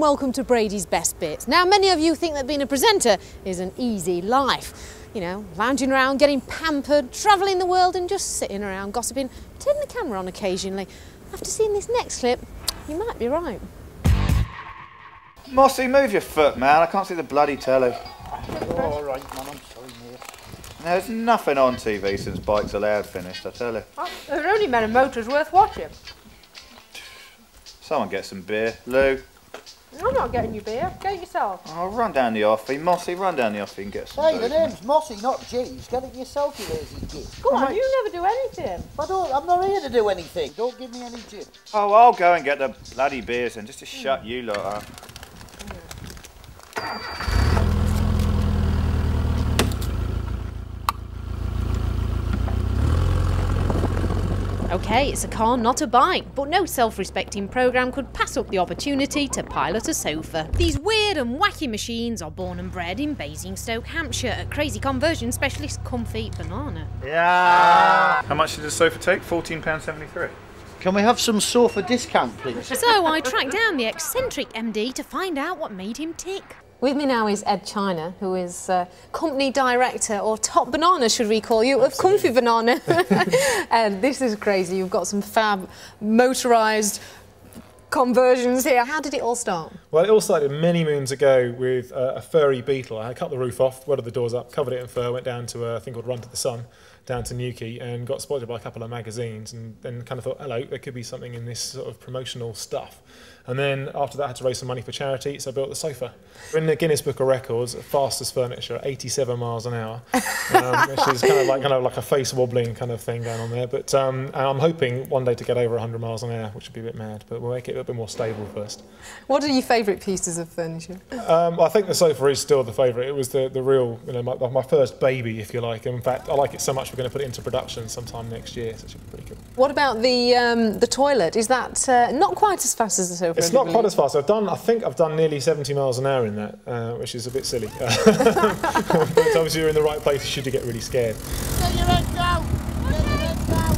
welcome to Brady's Best Bits. Now, many of you think that being a presenter is an easy life. You know, lounging around, getting pampered, travelling the world and just sitting around gossiping, turning the camera on occasionally. After seeing this next clip, you might be right. Mossy, move your foot, man. I can't see the bloody telly. Oh, all right, man, I'm sorry, mate. There's nothing on TV since Bikes Allowed finished, I tell you. Oh, there are only men and motors worth watching. Someone get some beer. Lou? I'm not getting you beer. Get it yourself. Oh, run down the offie. Mossy, run down the offie and get some Hey, booze, the name's mate. Mossy, not Jeeves. Get it yourself, you lazy git. Go on, you never do anything. I'm not here to do anything. Don't give me any jib. Oh, I'll go and get the bloody beers and just to shut you lot up. OK, it's a car, not a bike, but no self-respecting programme could pass up the opportunity to pilot a sofa. These weird and wacky machines are born and bred in Basingstoke, Hampshire, at crazy conversion specialist Comfy Banana. Yeah. How much did the sofa take? £14.73. Can we have some sofa discount, please? So I tracked down the eccentric MD to find out what made him tick. With me now is Ed China, who is company director, or top banana, should we call you, of Comfy Banana. And this is crazy. You've got some fab motorised conversions here. How did it all start? Well, it all started many moons ago with a furry beetle. I cut the roof off, welded the doors up, covered it in fur, went down to a thing called Run to the Sun, down to Newquay, and got spotted by a couple of magazines, and then kind of thought, hello, there could be something in this sort of promotional stuff. And then after that, I had to raise some money for charity, so I built the sofa. We're in the Guinness Book of Records, fastest furniture, 87 miles an hour, which is kind of like a face wobbling kind of thing going on there. But I'm hoping one day to get over 100 miles an hour, which would be a bit mad, but we'll make it a little bit more stable first. What are your favourite pieces of furniture? I think the sofa is still the favourite. It was the real, you know, my first baby, if you like. In fact, I like it so much we're going to put it into production sometime next year, so it should be pretty cool. What about the toilet? Is that not quite as fast as the sofa? It's not quite as fast. I think I've done nearly 70 miles an hour in that, which is a bit silly. But obviously you're in the right place should you get really scared. Get your head down! Get your head down!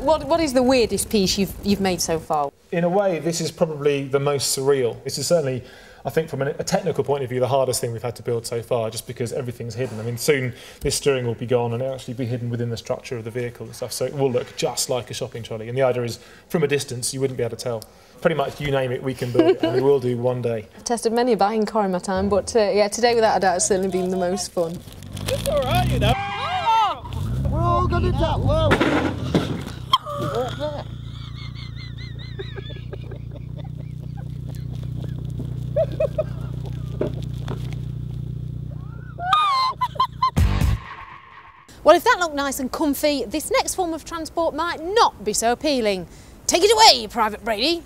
Alright! What is the weirdest piece you've made so far? In a way, this is probably the most surreal. This is certainly, I think, from a technical point of view, the hardest thing we've had to build so far, just because everything's hidden. I mean, soon this steering will be gone and it'll actually be hidden within the structure of the vehicle and stuff, so it will look just like a shopping trolley. And the idea is, from a distance, you wouldn't be able to tell. Pretty much, you name it, we can build it, and we will do one day. I've tested many a buying car in my time, but yeah, today without a doubt has certainly been the most fun. It's all right, you know. We're all gonna die. Whoa! Right there. Well, if that looked nice and comfy, this next form of transport might not be so appealing. Take it away, Private Brady.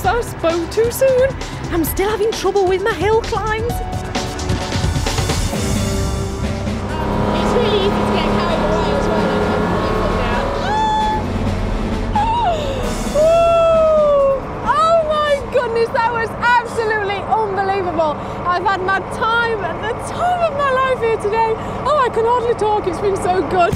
I spoke too soon. I'm still having trouble with my hill climbs. It's really easy to get carried away as well. Oh my goodness, that was absolutely unbelievable. I've had my time at the time of my life here today. Oh, I can hardly talk, it's been so good.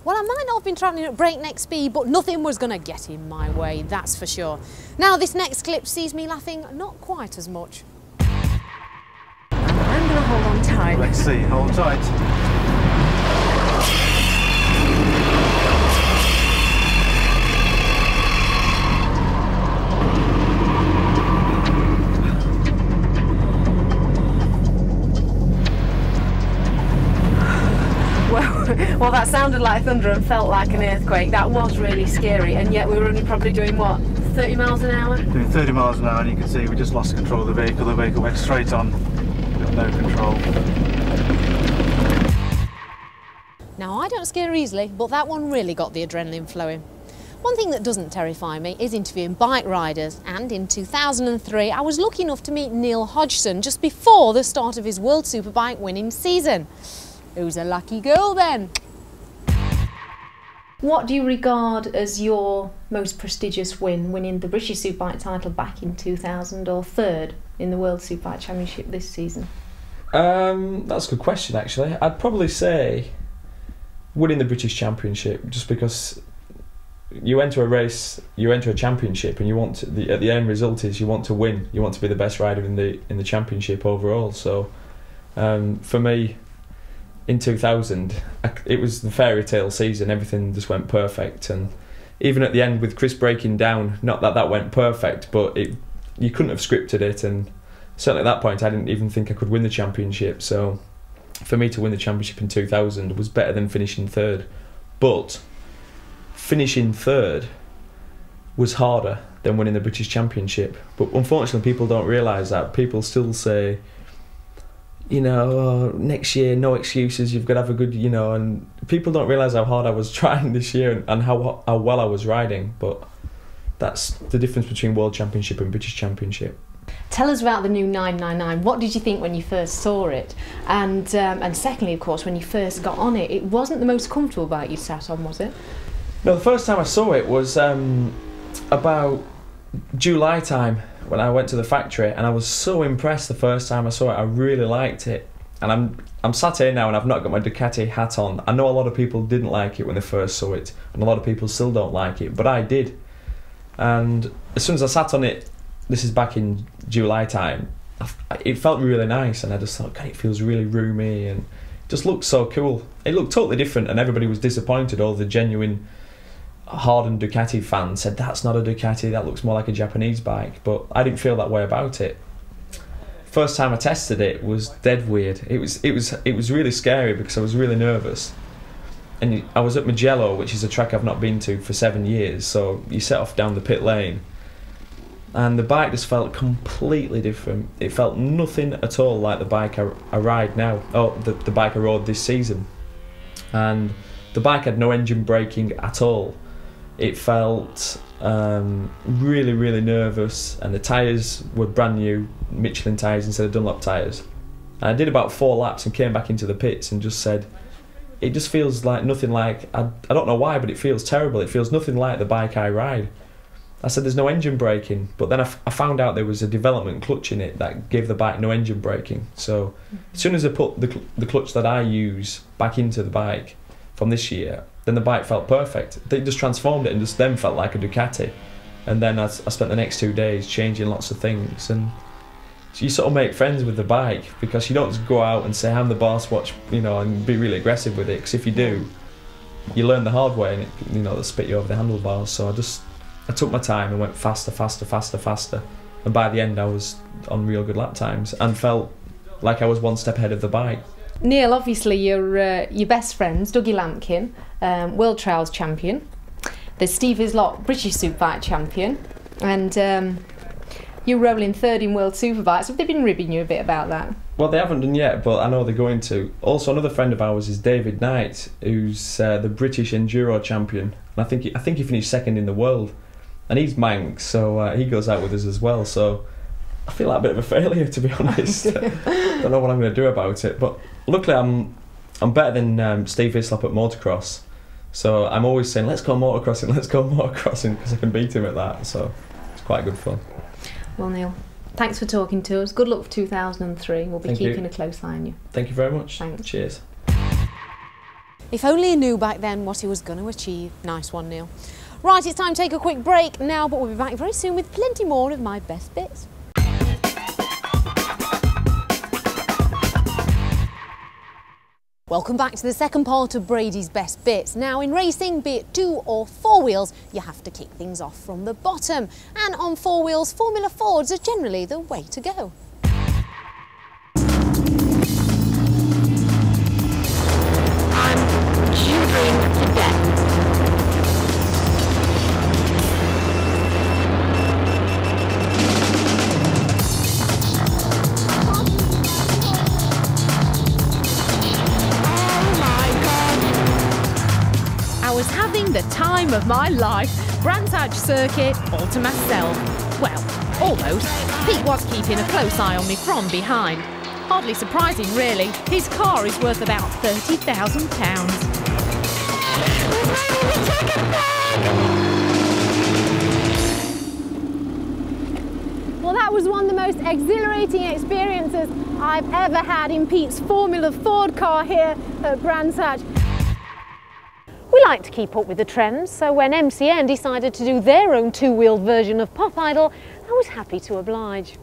Well, I might not have been travelling at breakneck speed, but nothing was going to get in my way, that's for sure. Now, this next clip sees me laughing not quite as much. I'm going to hold on tight. Let's see, hold tight. Well, that sounded like thunder and felt like an earthquake. That was really scary, and yet we were only probably doing, what, 30 miles an hour? Doing 30 miles an hour, and you can see we just lost control of the vehicle. The vehicle went straight on, got no control. Now, I don't scare easily, but that one really got the adrenaline flowing. One thing that doesn't terrify me is interviewing bike riders, and in 2003 I was lucky enough to meet Neil Hodgson just before the start of his World Superbike winning season. Who's a lucky girl then? What do you regard as your most prestigious win, winning the British Superbike title back in 2000, or third in the World Superbike Championship this season? That's a good question, actually. I'd probably say winning the British Championship, just because you enter a race, you enter a championship, and you want to, the end result is you want to win. You want to be the best rider in the championship overall. So, for me, in 2000, it was the fairy tale season. Everything just went perfect, and even at the end with Chris breaking down, not that that went perfect, but you couldn't have scripted it. And certainly at that point, I didn't even think I could win the championship. So, for me to win the championship in 2000 was better than finishing third, but finishing third was harder than winning the British Championship. But unfortunately, people don't realise that. People still say, you know, oh, next year, no excuses, you've got to have a good, you know, and people don't realise how hard I was trying this year and how well I was riding. But that's the difference between World Championship and British Championship. Tell us about the new 999. What did you think when you first saw it? And secondly, of course, when you first got on it, it wasn't the most comfortable bike you sat on, was it? No, the first time I saw it was about July time when I went to the factory, and I was so impressed the first time I saw it. I really liked it, and I'm sat here now and I've not got my Ducati hat on. I know a lot of people didn't like it when they first saw it, and a lot of people still don't like it, but I did. And as soon as I sat on it, this is back in July time, it felt really nice, and I just thought, God, it feels really roomy and just looked so cool. It looked totally different, and everybody was disappointed. All the genuine hardened Ducati fans said, that's not a Ducati, that looks more like a Japanese bike. But I didn't feel that way about it. First time I tested it was dead weird. It was really scary because I was really nervous. And I was at Mugello, which is a track I've not been to for 7 years, so you set off down the pit lane, and the bike just felt completely different. It felt nothing at all like the bike I ride now, the bike I rode this season. And the bike had no engine braking at all. It felt really, really nervous, and the tyres were brand new, Michelin tyres instead of Dunlop tyres. I did about 4 laps and came back into the pits and just said, it just feels like nothing like, I don't know why, but it feels terrible. It feels nothing like the bike I ride. I said there's no engine braking, but then I found out there was a development clutch in it that gave the bike no engine braking. So as soon as I put the clutch that I use back into the bike from this year, then the bike felt perfect. They just transformed it and just then felt like a Ducati. And then I spent the next 2 days changing lots of things, and so you sort of make friends with the bike, because you don't just go out and say I'm the boss, watch, you know, and be really aggressive with it, because if you do, you learn the hard way, and it, you know, they'll spit you over the handlebars. So I took my time and went faster, faster, faster, faster, and by the end I was on real good lap times and felt like I was one step ahead of the bike. Neil, obviously your best friends, Dougie Lampkin, World Trials champion. There's Steve Hislop, British Superbike champion, and you're rolling third in World Superbikes. Have they been ribbing you a bit about that? Well, they haven't done yet, but I know they're going to. Also, another friend of ours is David Knight, who's the British Enduro champion, and I think he finished second in the world, and he's Manx, so he goes out with us as well. So I feel like a bit of a failure, to be honest. Don't know what I'm going to do about it, but luckily I'm better than Steve Hislop at motocross, so I'm always saying let's go motocrossing, because I can beat him at that. So it's quite good fun. Well, Neil, thanks for talking to us. Good luck for 2003. We'll be keeping a close eye on you. Thank you very much. Thanks. Cheers. If only he knew back then what he was going to achieve. Nice one, Neil. Right, it's time to take a quick break now, but we'll be back very soon with plenty more of my best bits. Welcome back to the second part of Brady's Best Bits. Now, in racing, be it 2 or 4 wheels, you have to kick things off from the bottom. And on 4 wheels, Formula Fords are generally the way to go. I'm the time of my life. Brands Hatch circuit all to myself. Well, almost. Pete was keeping a close eye on me from behind. Hardly surprising, really. His car is worth about £30,000. Well, that was one of the most exhilarating experiences I've ever had in Pete's Formula Ford car here at Brands Hatch. We like to keep up with the trends, so when MCN decided to do their own two-wheeled version of Pop Idol, I was happy to oblige.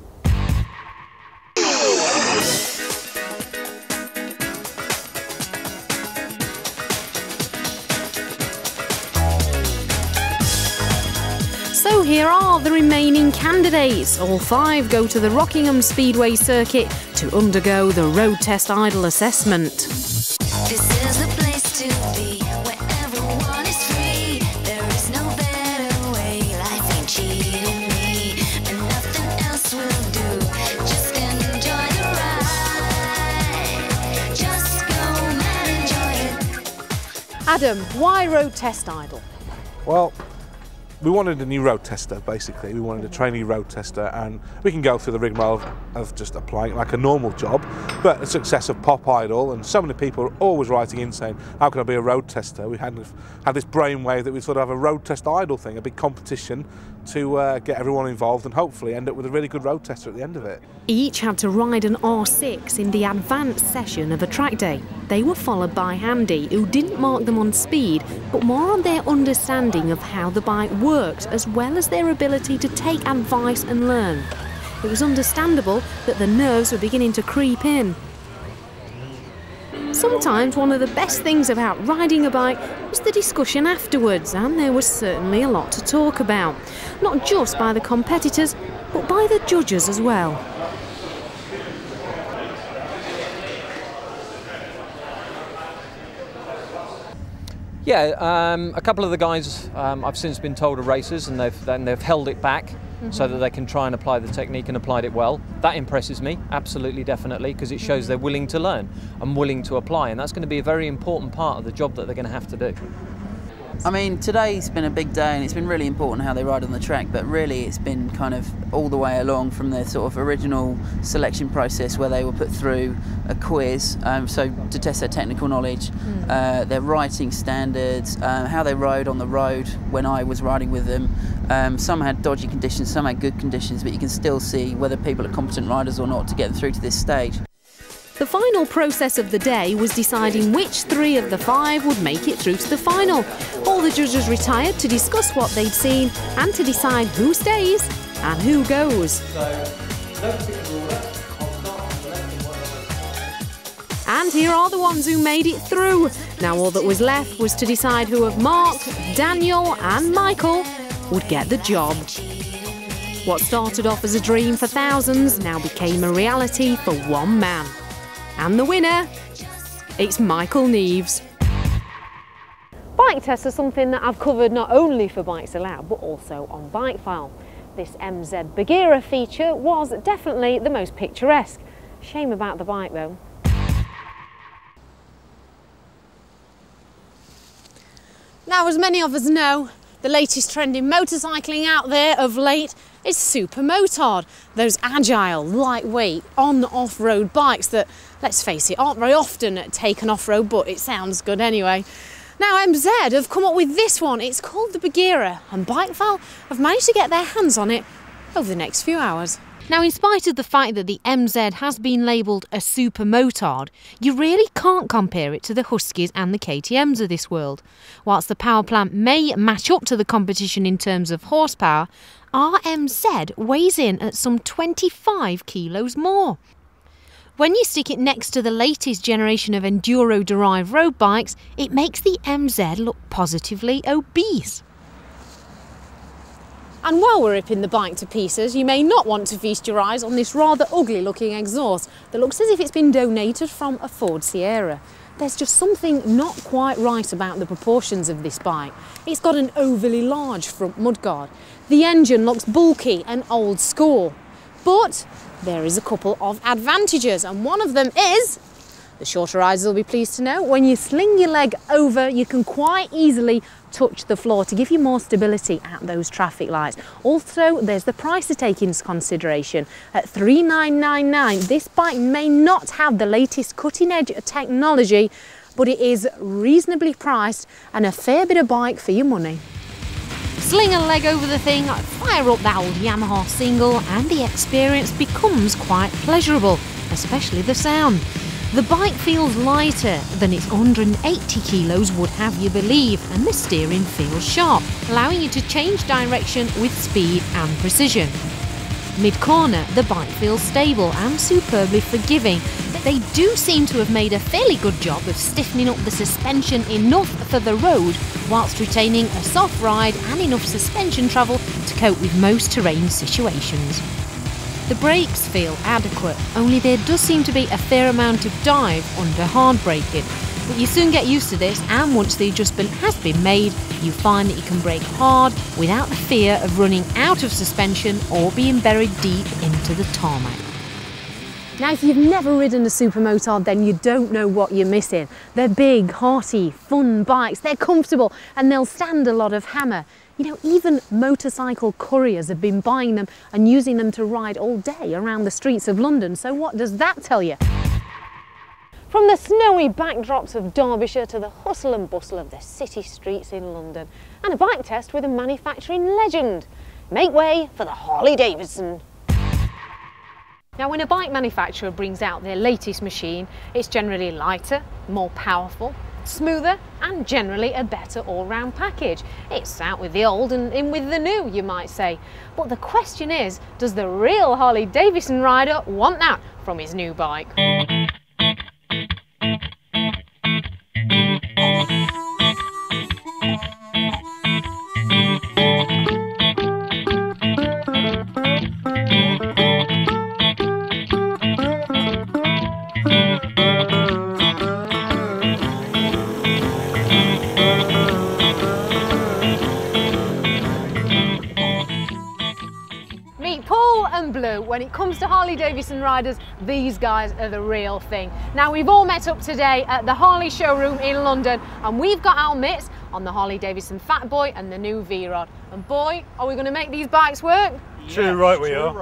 So here are the remaining candidates. All 5 go to the Rockingham Speedway circuit to undergo the road test idle assessment. This is the place to be, where everyone is free. There is no better way, life ain't cheating me, and nothing else will do. Just enjoy the ride, just go mad, enjoy it. Adam, why road test idle? Well, we wanted a new road tester, basically. We wanted a trainee road tester, and we can go through the rigmarole of just applying like a normal job. But the success of Pop Idol, and so many people are always writing in saying, how can I be a road tester? We had this brainwave that we sort of have a road test idol thing, a big competition to get everyone involved and hopefully end up with a really good road tester at the end of it. Each had to ride an R6 in the advanced session of a track day. They were followed by Andy, who didn't mark them on speed, but more on their understanding of how the bike worked, as well as their ability to take advice and learn. It was understandable that the nerves were beginning to creep in. Sometimes one of the best things about riding a bike was the discussion afterwards, and there was certainly a lot to talk about. Not just by the competitors, but by the judges as well. Yeah, a couple of the guys I've since been told are racers, and they've held it back so that they can try and apply the technique, and applied it well. That impresses me, absolutely, definitely, because it shows they're willing to learn and willing to apply, and that's going to be a very important part of the job that they're going to have to do. I mean, today's been a big day, and it's been really important how they ride on the track, but really it's been kind of all the way along from their sort of original selection process where they were put through a quiz, so to test their technical knowledge, their writing standards, how they rode on the road when I was riding with them. Some had dodgy conditions, some had good conditions, but you can still see whether people are competent riders or not to get them through to this stage. The final process of the day was deciding which 3 of the 5 would make it through to the final. All the judges retired to discuss what they'd seen and to decide who stays and who goes. And here are the ones who made it through. Now all that was left was to decide who of Mark, Daniel and Michael would get the job. What started off as a dream for thousands now became a reality for one man. And the winner, it's Michael Neves. Bike tests are something that I've covered not only for Bikes Allowed, but also on Bike File. This MZ Bagheera feature was definitely the most picturesque. Shame about the bike though. Now, as many of us know, the latest trend in motorcycling out there of late is supermotard. Those agile, lightweight, on-off-road bikes that, let's face it, aren't very often taken off-road, but it sounds good anyway. Now MZ have come up with this one. It's called the Bagheera, and Bikefile have managed to get their hands on it over the next few hours. Now, in spite of the fact that the MZ has been labelled a supermotard, you really can't compare it to the Huskies and the KTMs of this world. Whilst the power plant may match up to the competition in terms of horsepower, our MZ weighs in at some 25 kilos more. When you stick it next to the latest generation of enduro-derived road bikes, it makes the MZ look positively obese. And while we're ripping the bike to pieces, you may not want to feast your eyes on this rather ugly-looking exhaust that looks as if it's been donated from a Ford Sierra. There's just something not quite right about the proportions of this bike. It's got an overly large front mudguard. The engine looks bulky and old school. But there is a couple of advantages, and one of them is The shorter riders will be pleased to know when you sling your leg over, you can quite easily touch the floor to give you more stability at those traffic lights. Also, there's the price to take into consideration. At $3,999, this bike may not have the latest cutting-edge technology, but it is reasonably priced and a fair bit of bike for your money. Sling a leg over the thing, fire up that old Yamaha single, and the experience becomes quite pleasurable, especially the sound. The bike feels lighter than its 180 kilos would have you believe, and the steering feels sharp, allowing you to change direction with speed and precision. Mid-corner, the bike feels stable and superbly forgiving, but they do seem to have made a fairly good job of stiffening up the suspension enough for the road, whilst retaining a soft ride and enough suspension travel to cope with most terrain situations. The brakes feel adequate, only there does seem to be a fair amount of dive under hard braking. But you soon get used to this, and once the adjustment has been made, you find that you can brake hard without the fear of running out of suspension or being buried deep into the tarmac. Now, if you've never ridden a supermotard, then you don't know what you're missing. They're big, hearty, fun bikes, they're comfortable, and they'll stand a lot of hammer. You know, even motorcycle couriers have been buying them and using them to ride all day around the streets of London. So what does that tell you? From the snowy backdrops of Derbyshire to the hustle and bustle of the city streets in London, and a bike test with a manufacturing legend. Make way for the Harley-Davidson. Now, when a bike manufacturer brings out their latest machine, it's generally lighter, more powerful, smoother, and generally a better all-round package. It's out with the old and in with the new, you might say. But the question is, does the real Harley-Davidson rider want that from his new bike? When it comes to Harley-Davidson riders, these guys are the real thing. Now, we've all met up today at the Harley showroom in London, and we've got our mitts on the Harley-Davidson Fatboy and the new V-Rod. And boy, are we going to make these bikes work? Too right we are.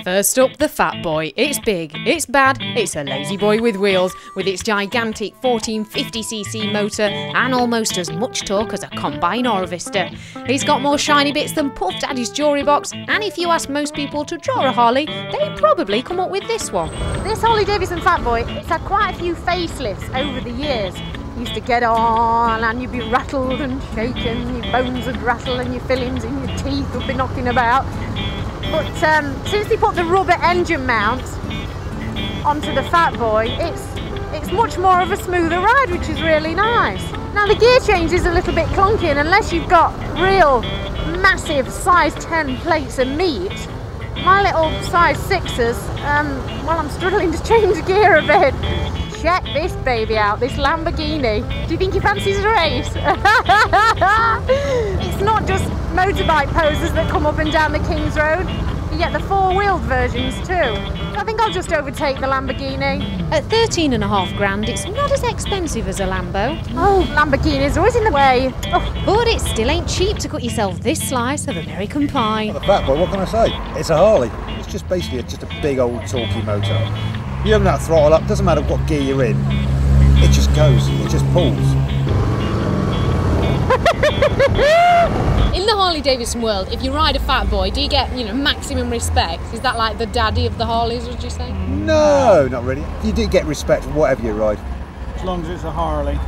First up, the Fatboy. It's big, it's bad, it's a lazy boy with wheels, with its gigantic 1450cc motor and almost as much torque as a combine harvester. He's got more shiny bits than Puff Daddy's jewellery box, and if you ask most people to draw a Harley, they'd probably come up with this one. This Harley-Davidson Fatboy, it's had quite a few facelifts over the years. You used to get on and you'd be rattled and shaken, your bones would rattle and your fillings in your teeth would be knocking about. But since they put the rubber engine mount onto the Fatboy, it's much more of a smoother ride, which is really nice. Now, the gear change is a little bit clunky, and unless you've got real massive size 10 plates of meat, my little size 6s, well, I'm struggling to change gear a bit. Check this baby out, this Lamborghini. Do you think he fancies a race? It's not just motorbike posers that come up and down the King's Road. You get the four-wheeled versions too. I think I'll just overtake the Lamborghini. At 13.5 grand, it's not as expensive as a Lambo. Oh, Lamborghini's always in the way. Oh, but it still ain't cheap to cut yourself this slice of American pie. Well, the Fatboy, what can I say? It's a Harley. It's just basically just a big old talky motor. You open that throttle up, doesn't matter what gear you're in, it just goes, it just pulls. In the Harley-Davidson world, if you ride a Fatboy, do you get, maximum respect? Is that like the daddy of the Harleys, would you say? No, not really. You do get respect for whatever you ride. As long as it's a Harley.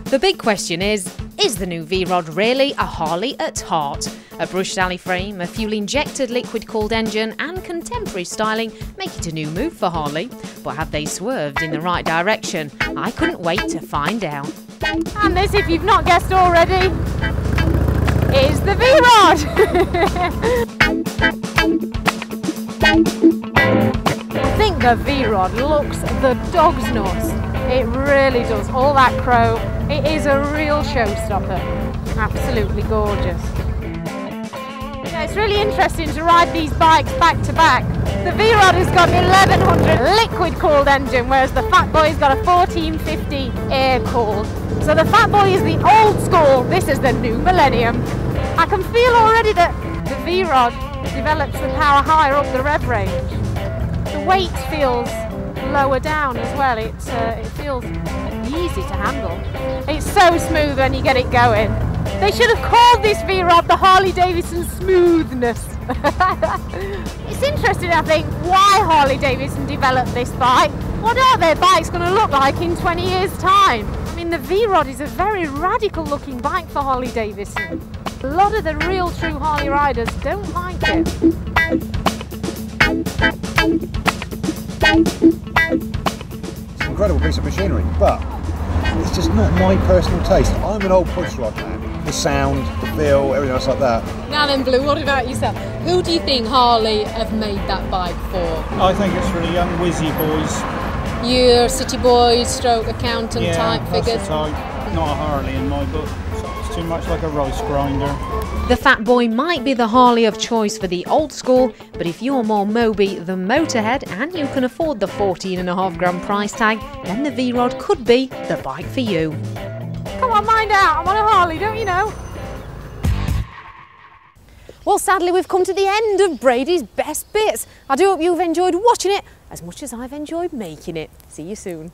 The big question is the new V-Rod really a Harley at heart? A brushed alley frame, a fuel-injected liquid-cooled engine and contemporary styling make it a new move for Harley. But have they swerved in the right direction? I couldn't wait to find out. And this, if you've not guessed already, is the V-Rod! I think the V-Rod looks the dog's nuts. It really does. All that chrome. It is a real showstopper. Absolutely gorgeous. Yeah, it's really interesting to ride these bikes back to back The V-Rod has got an 1100 liquid-cooled engine, whereas the Fatboy's got a 1450 air-cooled. So the Fatboy is the old school, this is the new millennium. I can feel already that the V-Rod develops the power higher up the rev range. The weight feels lower down as well, it feels easy to handle. It's so smooth when you get it going. They should have called this V-Rod the Harley Davidson Smoothness. It's interesting, I think, why Harley Davidson developed this bike. What are their bikes going to look like in 20 years' time? I mean, the V-Rod is a very radical looking bike for Harley Davidson. A lot of the real true Harley riders don't like it. It's an incredible piece of machinery, but it's just not my personal taste. I'm an old push rod man. The sound, the feel, everything else like that. Now then, Blue, what about yourself? Who do you think Harley have made that bike for? I think it's for the young whizzy boys. Your city boys, stroke accountant type figures? That's the type. Not a Harley in my book. It's too much like a rice grinder. The Fatboy might be the Harley of choice for the old school, but if you're more Moby than Motorhead and you can afford the 14.5 grand price tag, then the V-Rod could be the bike for you. Come on, mind out, I'm on a Harley, don't you know? Well, sadly, we've come to the end of Brady's best bits. I do hope you've enjoyed watching it as much as I've enjoyed making it. See you soon.